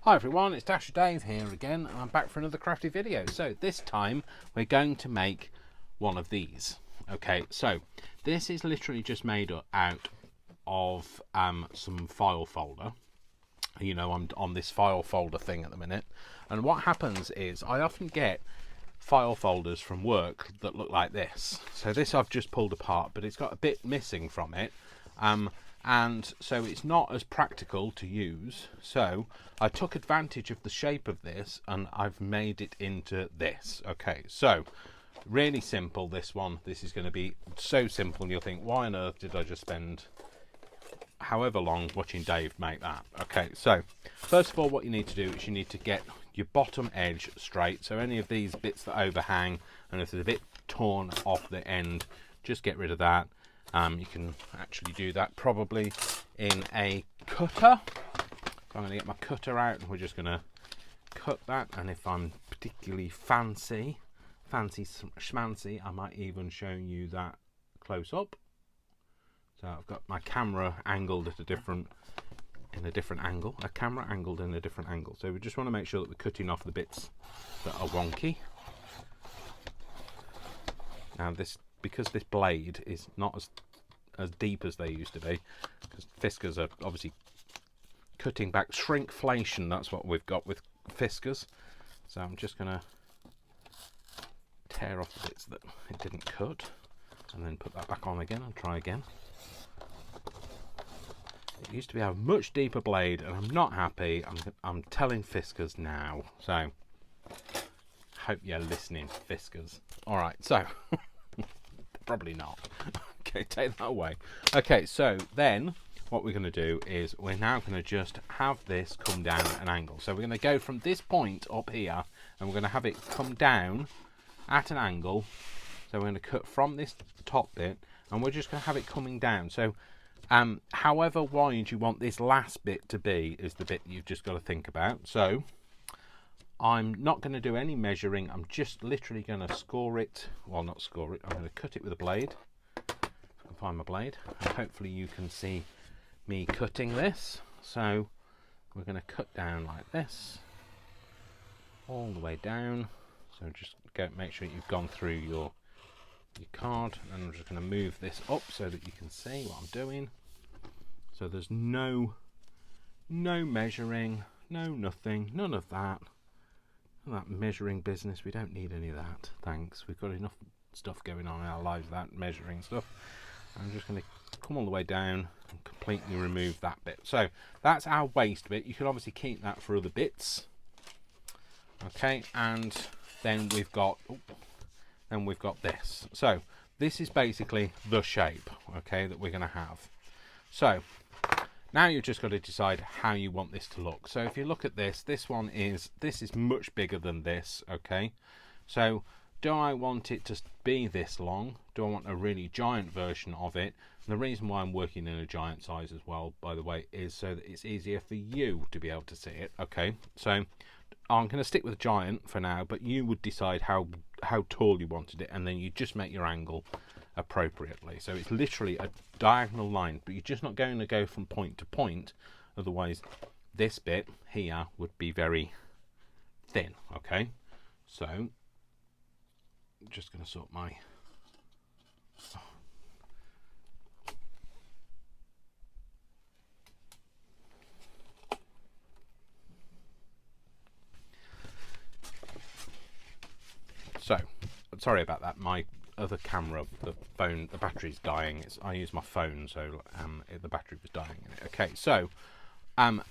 Hi everyone, it's Dasher Dave here again, and I'm back for another crafty video. So this time we're going to make one of these. Okay, so this is literally just made out of some file folder. You know, I'm on this file folder thing at the minute, and what happens is I often get file folders from work that look like this. So this I've just pulled apart, but it's got a bit missing from it. And so it's not as practical to use, so I took advantage of the shape of this and I've made it into this. Okay, so really simple, this one. This is going to be so simple you'll think, why on earth did I just spend however long watching Dave make that? Okay, so first of all what you need to do is you need to get your bottom edge straight. So any of these bits that overhang, and if there's a bit torn off the end, just get rid of that. You can actually do that probably in a cutter. So I'm going to get my cutter out and we're just going to cut that. And if I'm particularly fancy schmancy, I might even show you that close up. So I've got my camera angled at a different angle. A camera angled in a different angle. So we just want to make sure that we're cutting off the bits that are wonky. Now because this blade is not as deep as they used to be, because Fiskars are obviously cutting back shrinkflation. That's what we've got with Fiskars. So I'm just going to tear off the bits that it didn't cut, and then put that back on again and try again. It used to be a much deeper blade, and I'm not happy. I'm telling Fiskars now. So hope you're listening, Fiskars. All right, so. Probably not. Okay, take that away. Okay, so then what we're going to do is we're now going to just have this come down at an angle. So we're going to go from this point up here and we're going to have it come down at an angle. So we're going to cut from this top bit and we're just going to have it coming down. So however wide you want this last bit to be is the bit you've just got to think about. So I'm not going to do any measuring. I'm just literally going to score it. Well, not score it. I'm going to cut it with a blade. If I can find my blade. And hopefully you can see me cutting this. So we're going to cut down like this. All the way down. So just make sure you've gone through your card. And I'm just going to move this up so that you can see what I'm doing. So there's no measuring, no nothing, none of that. That measuring business, we don't need any of that, thanks. We've got enough stuff going on in our lives, that measuring stuff. I'm just going to come all the way down and completely remove that bit. So that's our waste bit. You can obviously keep that for other bits. Okay, and then we've got this. So this is basically the shape, okay, that we're going to have. So now you've just got to decide how you want this to look. So if you look at this is much bigger than this, okay? So do I want it to be this long? Do I want a really giant version of it? And the reason why I'm working in a giant size as well, by the way, is so that it's easier for you to be able to see it, okay? So I'm going to stick with giant for now, but you would decide how tall you wanted it, and then you just make your angle appropriately. So it's literally a diagonal line, but you're just not going to go from point to point, otherwise this bit here would be very thin. Okay, so I'm just going to sort my so sorry about that, my other camera, the phone, the battery's dying. I use my phone, so the battery was dying in it. Okay, so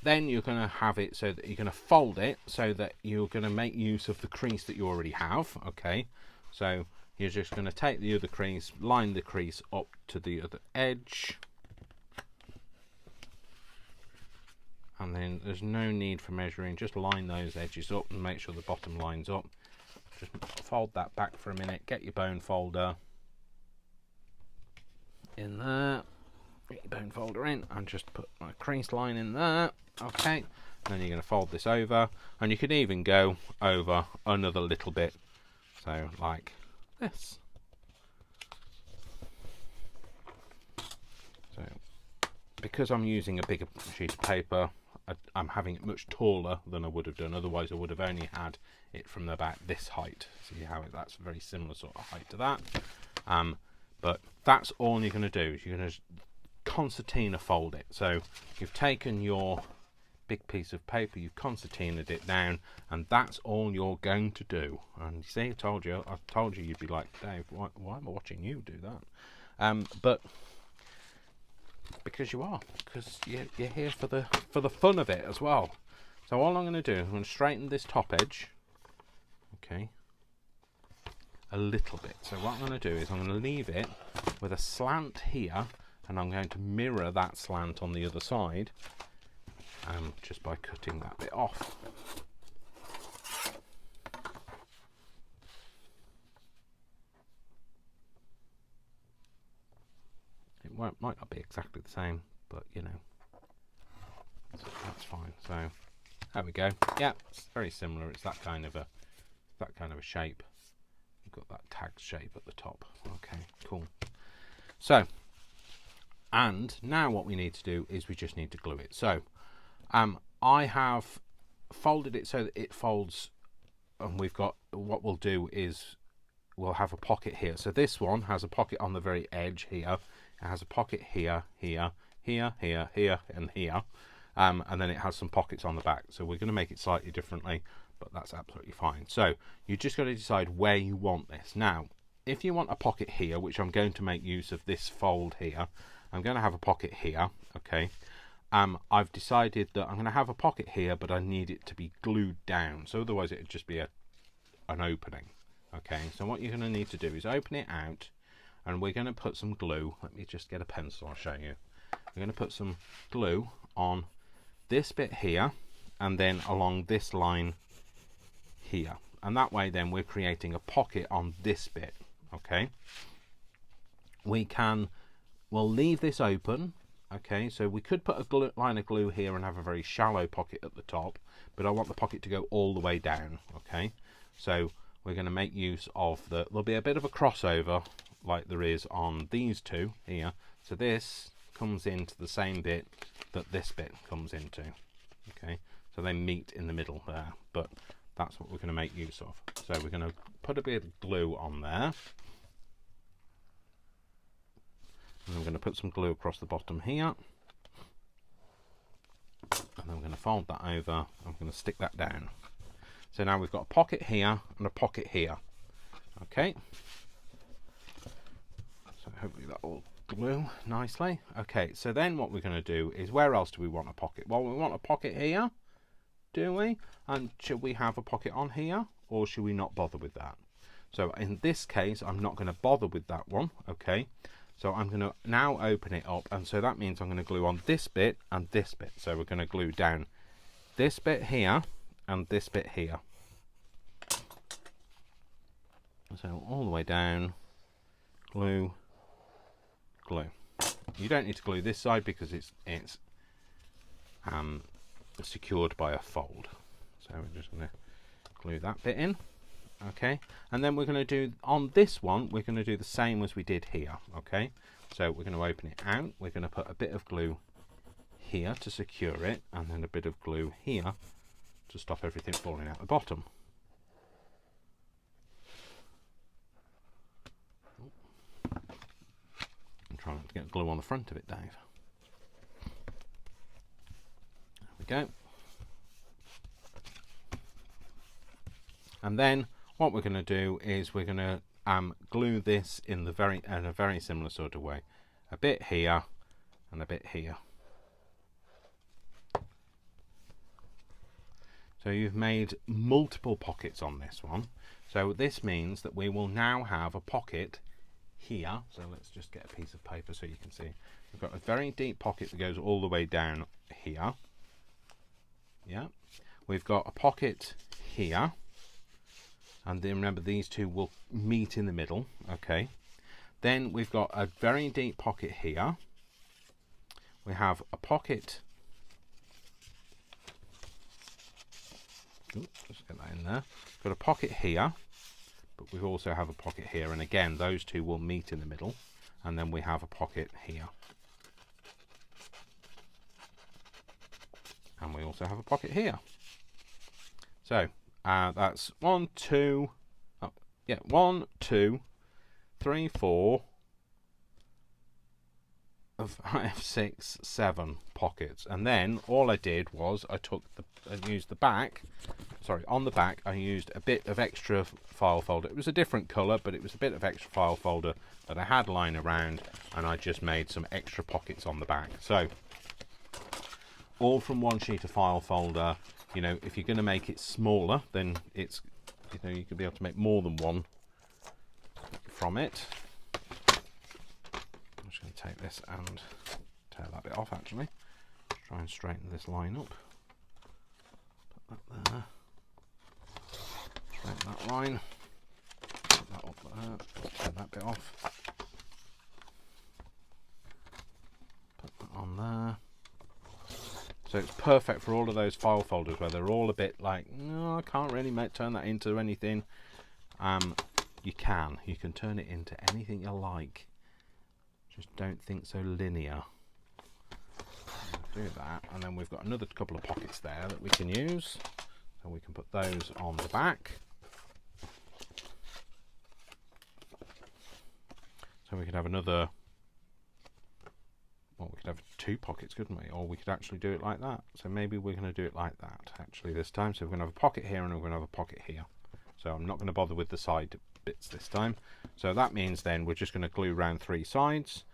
then you're going to have it so that you're going to fold it so that you're going to make use of the crease that you already have. Okay, so you're just going to take the other crease, line the crease up to the other edge, and then there's no need for measuring, just line those edges up and make sure the bottom lines up. Just fold that back for a minute, get your bone folder in there, get your bone folder in, and just put my crease line in there. Okay, and then you're going to fold this over, and you can even go over another little bit, so like this. So because I'm using a bigger sheet of paper, I'm having it much taller than I would have done. Otherwise, I would have only had it from about this height. See how that's a very similar sort of height to that. But that's all you're going to do. Is you're going to concertina fold it. So you've taken your big piece of paper, you've concertinaed it down, and that's all you're going to do. And you see, I told you you'd be like, Dave, why am I watching you do that? But because you are, because you're here for the fun of it as well. So all I'm going to do is I'm going to straighten this top edge, okay, a little bit. So what I'm going to do is I'm going to leave it with a slant here, and I'm going to mirror that slant on the other side, just by cutting that bit off. It might not be exactly the same, but you know, so that's fine. So there we go. Yeah, it's very similar. It's that kind of a shape. You've got that tag shape at the top. Okay, cool. So, and now what we need to do is we just need to glue it. So I have folded it so that it folds, and we've got, what we'll do is we'll have a pocket here. So this one has a pocket on the very edge here. It has a pocket here, here, here, here, here, and here. And then it has some pockets on the back. So we're going to make it slightly differently, but that's absolutely fine. So you just got to decide where you want this. Now, if you want a pocket here, which I'm going to make use of this fold here, I'm going to have a pocket here, okay. I've decided that I'm going to have a pocket here, but I need it to be glued down. So otherwise it would just be an opening. Okay, so what you're going to need to do is open it out, and we're going to put some glue. Let me just get a pencil, I'll show you. We're going to put some glue on this bit here, and then along this line here. And that way then we're creating a pocket on this bit, okay. We'll leave this open. Okay, so we could put a line of glue here and have a very shallow pocket at the top, but I want the pocket to go all the way down. Okay, so we're going to make use of there'll be a bit of a crossover like there is on these two here. So this comes into the same bit that this bit comes into. Okay, so they meet in the middle there, but that's what we're going to make use of. So we're going to put a bit of glue on there. And I'm going to put some glue across the bottom here, and then I'm going to fold that over. I'm going to stick that down. So now we've got a pocket here and a pocket here. Okay, so hopefully that will glue nicely. Okay, so then what we're going to do is, where else do we want a pocket? Well, we want a pocket here, do we? And should we have a pocket on here, or should we not bother with that? So in this case, I'm not going to bother with that one. Okay, so I'm going to now open it up, and so that means I'm going to glue on this bit and this bit. So we're going to glue down this bit here and this bit here. So all the way down, glue, glue. You don't need to glue this side because it's secured by a fold. So we're just going to glue that bit in. Okay, and then we're going to do on this one, we're going to do the same as we did here. Okay, so we're going to open it out, we're going to put a bit of glue here to secure it, and then a bit of glue here to stop everything falling out the bottom. I'm trying not to get glue on the front of it, Dave. There we go. And then what we're going to do is we're going to glue this in a very similar sort of way. A bit here and a bit here. So you've made multiple pockets on this one. So this means that we will now have a pocket here. So let's just get a piece of paper so you can see. We've got a very deep pocket that goes all the way down here. Yeah. We've got a pocket here. And then remember, these two will meet in the middle. Okay. Then we've got a very deep pocket here. We have a pocket. Oops, just get that in there. We've got a pocket here, but we also have a pocket here. And again, those two will meet in the middle. And then we have a pocket here. and we also have a pocket here. So that's 1, 2, 3, 4, 5, 6, 7 pockets, and then all I did was I used the back. Sorry, on the back I used a bit of extra file folder. It was a different colour, but it was a bit of extra file folder that I had lying around, and I just made some extra pockets on the back. So all from one sheet of file folder. You know, if you're going to make it smaller, then it's, you know, you could be able to make more than one from it. I'm just going to take this and tear that bit off, actually. Try and straighten this line up. Put that there. Straighten that line. Put that up there. Tear that bit off. Put that on there. So it's perfect for all of those file folders where they're all a bit like, no, I can't really turn that into anything. You can turn it into anything you like. Just don't think so linear. Do that, and then we've got another couple of pockets there that we can use. So we can put those on the back. So we could have another. Well, we could have 2 pockets, couldn't we? Or we could actually do it like that. So maybe we're going to do it like that, actually, this time. So we're going to have a pocket here and we're going to have a pocket here. So I'm not going to bother with the side bits this time. So that means then we're just going to glue around 3 sides.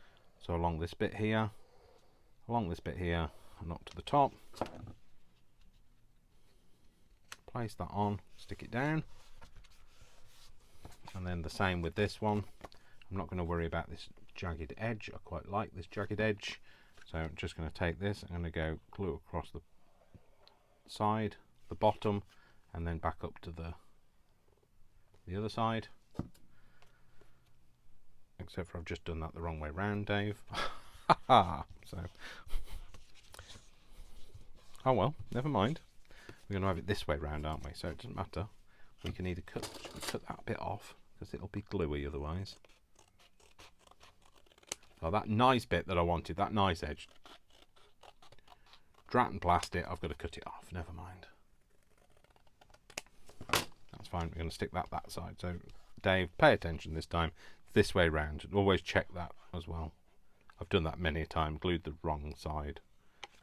So along this bit here, along this bit here, and up to the top. Place that on, stick it down. And then the same with this one. I'm not going to worry about this jagged edge. I quite like this jagged edge, so I'm just going to take this, I'm going to go glue across the side, the bottom, and then back up to the other side. Except for I've just done that the wrong way round, Dave. So oh well, never mind. We're going to have it this way round, aren't we? So it doesn't matter. We can either cut that bit off because it'll be gluey otherwise. Oh, that nice bit that I wanted, that nice edge, drat and blast it, I've got to cut it off. Never mind. That's fine. We're going to stick that side. So, Dave, pay attention this time. This way round. Always check that as well. I've done that many a time. Glued the wrong side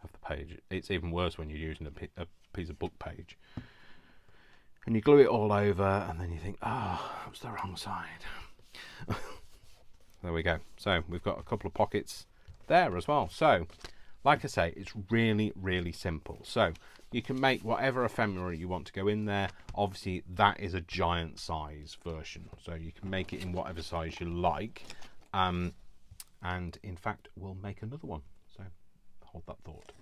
of the page. It's even worse when you're using a piece of book page. And you glue it all over, and then you think, oh, that was the wrong side. There we go. So we've got a couple of pockets there as well. So like I say, it's really, really simple. So you can make whatever ephemera you want to go in there. Obviously that is a giant size version, so you can make it in whatever size you like. And in fact we'll make another one, so hold that thought.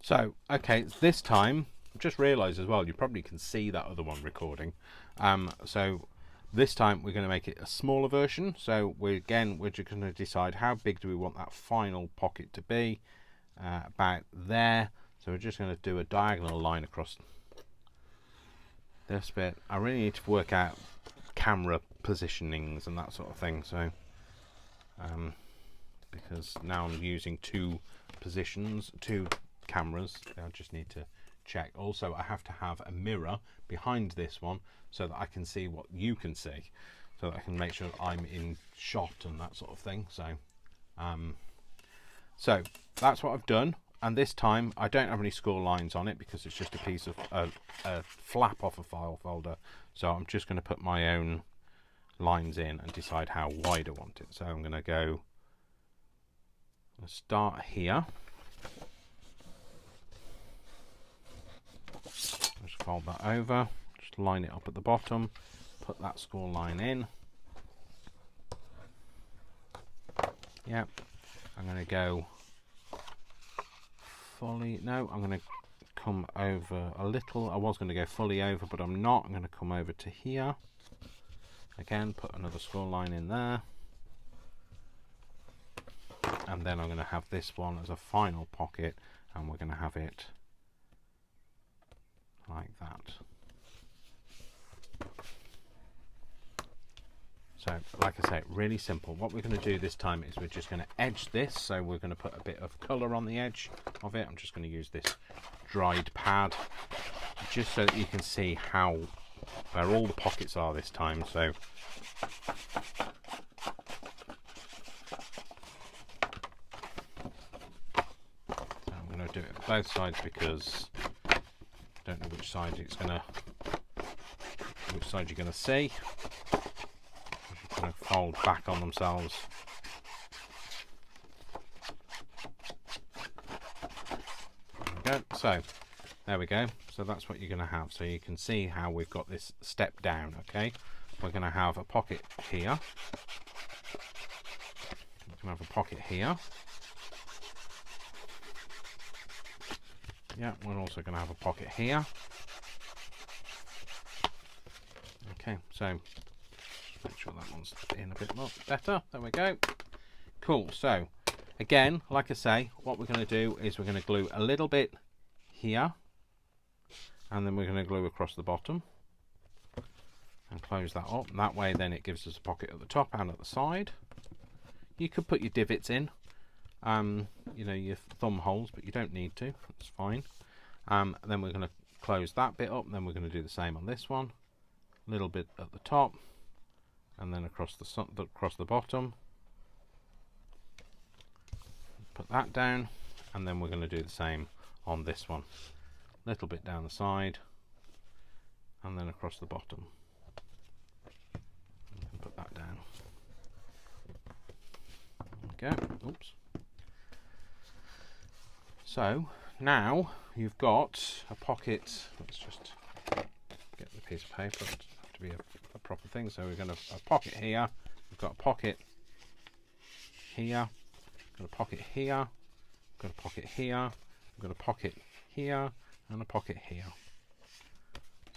So, okay, this time, I've just realised as well, you probably can see that other one recording. So this time we're going to make it a smaller version. So we're just going to decide how big do we want that final pocket to be, about there. So we're just going to do a diagonal line across this bit. I really need to work out camera positionings and that sort of thing. So, because now I'm using 2 positions, 2 cameras, I just need to check. Also, I have to have a mirror behind this one so that I can see what you can see, so that I can make sure I'm in shot and that sort of thing. So that's what I've done. And this time I don't have any score lines on it because it's just a piece of a flap off a file folder. So I'm just going to put my own lines in and decide how wide I want it. So I'm going to go start here. Just fold that over, just line it up at the bottom, put that score line in. Yep, I'm going to go fully, no, I'm going to come over a little. I was going to go fully over, but I'm not. I'm going to come over to here. Again, put another score line in there. And then I'm going to have this one as a final pocket, and we're going to have it like that. So, like I say, really simple. What we're going to do this time is we're just going to edge this. So we're going to put a bit of colour on the edge of it. I'm just going to use this dried pad, just so that you can see where all the pockets are this time. So I'm going to do it on both sides because I don't know which side you're going to see. Going to fold back on themselves. There we go. So there we go. So that's what you're going to have. So you can see how we've got this step down. Okay, we're going to have a pocket here. We're going to have a pocket here. Yeah, we're also going to have a pocket here. Okay, so make sure that one's in a bit more better. There we go. Cool. So again, like I say, what we're going to do is we're going to glue a little bit here, and then we're going to glue across the bottom and close that up. And that way then it gives us a pocket at the top and at the side. You could put your divots in, you know, your thumb holes, but you don't need to. That's fine. And then we're going to close that bit up, and then we're going to do the same on this one. A little bit at the top, and then across the bottom. Put that down, and then we're going to do the same on this one. A little bit down the side, and then across the bottom. And put that down. There we go. Oops. So now you've got a pocket. Let's just get the piece of paper. It doesn't have to be a proper thing. So we're going to have a pocket here. We've got a pocket here. Got a pocket here. Got a pocket here. We've got a pocket here and a pocket here.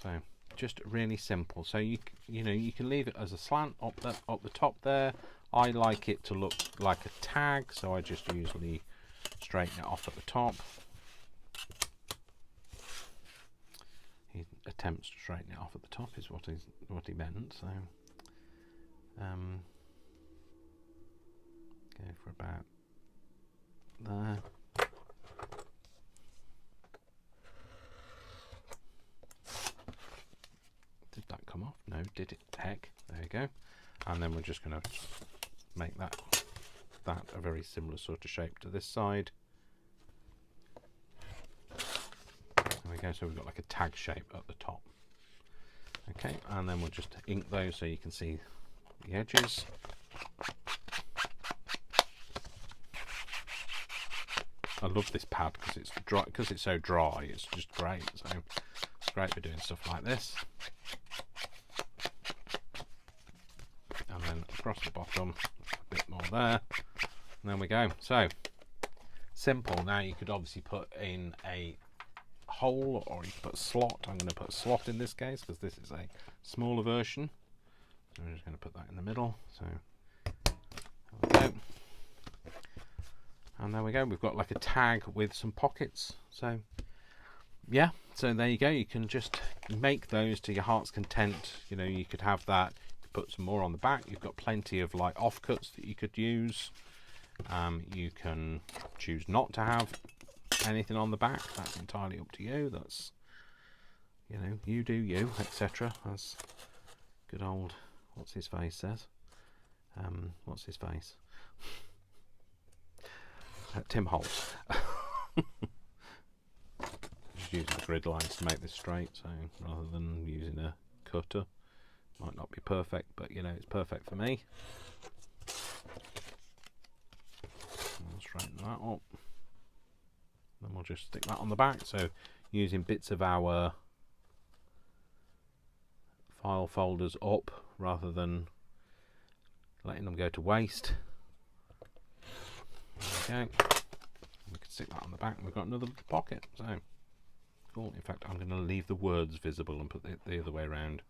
So just really simple. So you know, you can leave it as a slant up the top there. I like it to look like a tag, so I just usually straighten it off at the top. He attempts to straighten it off at the top is what he meant. So go for about there. Did that come off? No, did it? Heck, there you go. And then we're just going to make that a very similar sort of shape to this side. There we go. So we've got like a tag shape at the top. Okay, and then we'll just ink those so you can see the edges. I love this pad because it's dry, because it's so dry. It's just great. So it's great for doing stuff like this. And then across the bottom, a bit more there. And there we go. So simple. Now you could obviously put in a hole, or you could put a slot. I'm going to put a slot in this case because this is a smaller version. So I'm just going to put that in the middle. So there we go. And there we go. We've got like a tag with some pockets. So yeah. So there you go. You can just make those to your heart's content. You know, you could have that. Put some more on the back. You've got plenty of like offcuts that you could use. You can choose not to have anything on the back. That's entirely up to you. That's, you know, you do you, etc. As good old what's his face says. What's his face? Tim Holt. Just using the grid lines to make this straight, so rather than using a cutter. Might not be perfect, but you know, it's perfect for me. I'll straighten that up. Then we'll just stick that on the back. So using bits of our file folders up rather than letting them go to waste. Okay, we can stick that on the back and we've got another little pocket. So cool. In fact, I'm going to leave the words visible and put it the other way around.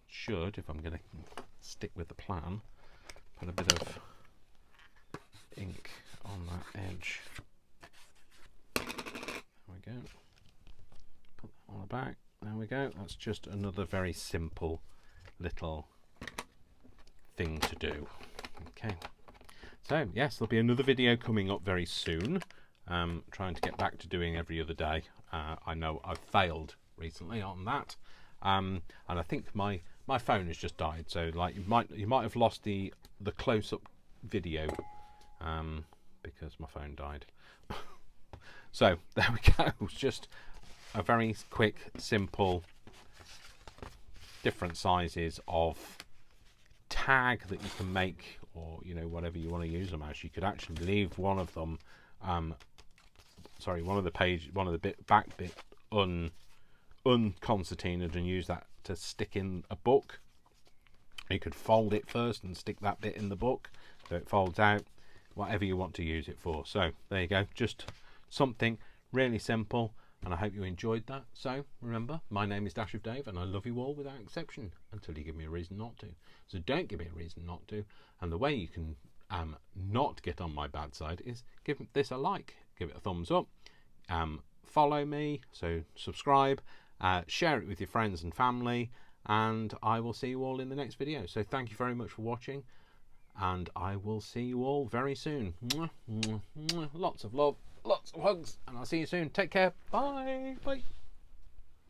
Should, if I'm going to stick with the plan, put a bit of ink on that edge. There we go. Put that on the back. There we go. That's just another very simple little thing to do. Okay. So yes, there'll be another video coming up very soon. Trying to get back to doing every other day. I know I've failed recently on that, and I think my phone has just died. So like you might have lost the close-up video because my phone died. So there we go. It's just a very quick, simple, different sizes of tag that you can make, or you know, whatever you want to use them as. You could actually leave one of them, one of the back bit unconcertinaed and use that to stick in a book. You could fold it first and stick that bit in the book so it folds out, whatever you want to use it for. So there you go, just something really simple, and I hope you enjoyed that. So remember, my name is Dash of Dave, and I love you all without exception until you give me a reason not to. So don't give me a reason not to, and the way you can not get on my bad side is give this a like, give it a thumbs up, follow me, so subscribe, share it with your friends and family, and I will see you all in the next video. So thank you very much for watching, and I will see you all very soon. Mwah, mwah, mwah. Lots of love, lots of hugs, and I'll see you soon. Take care. Bye. Bye.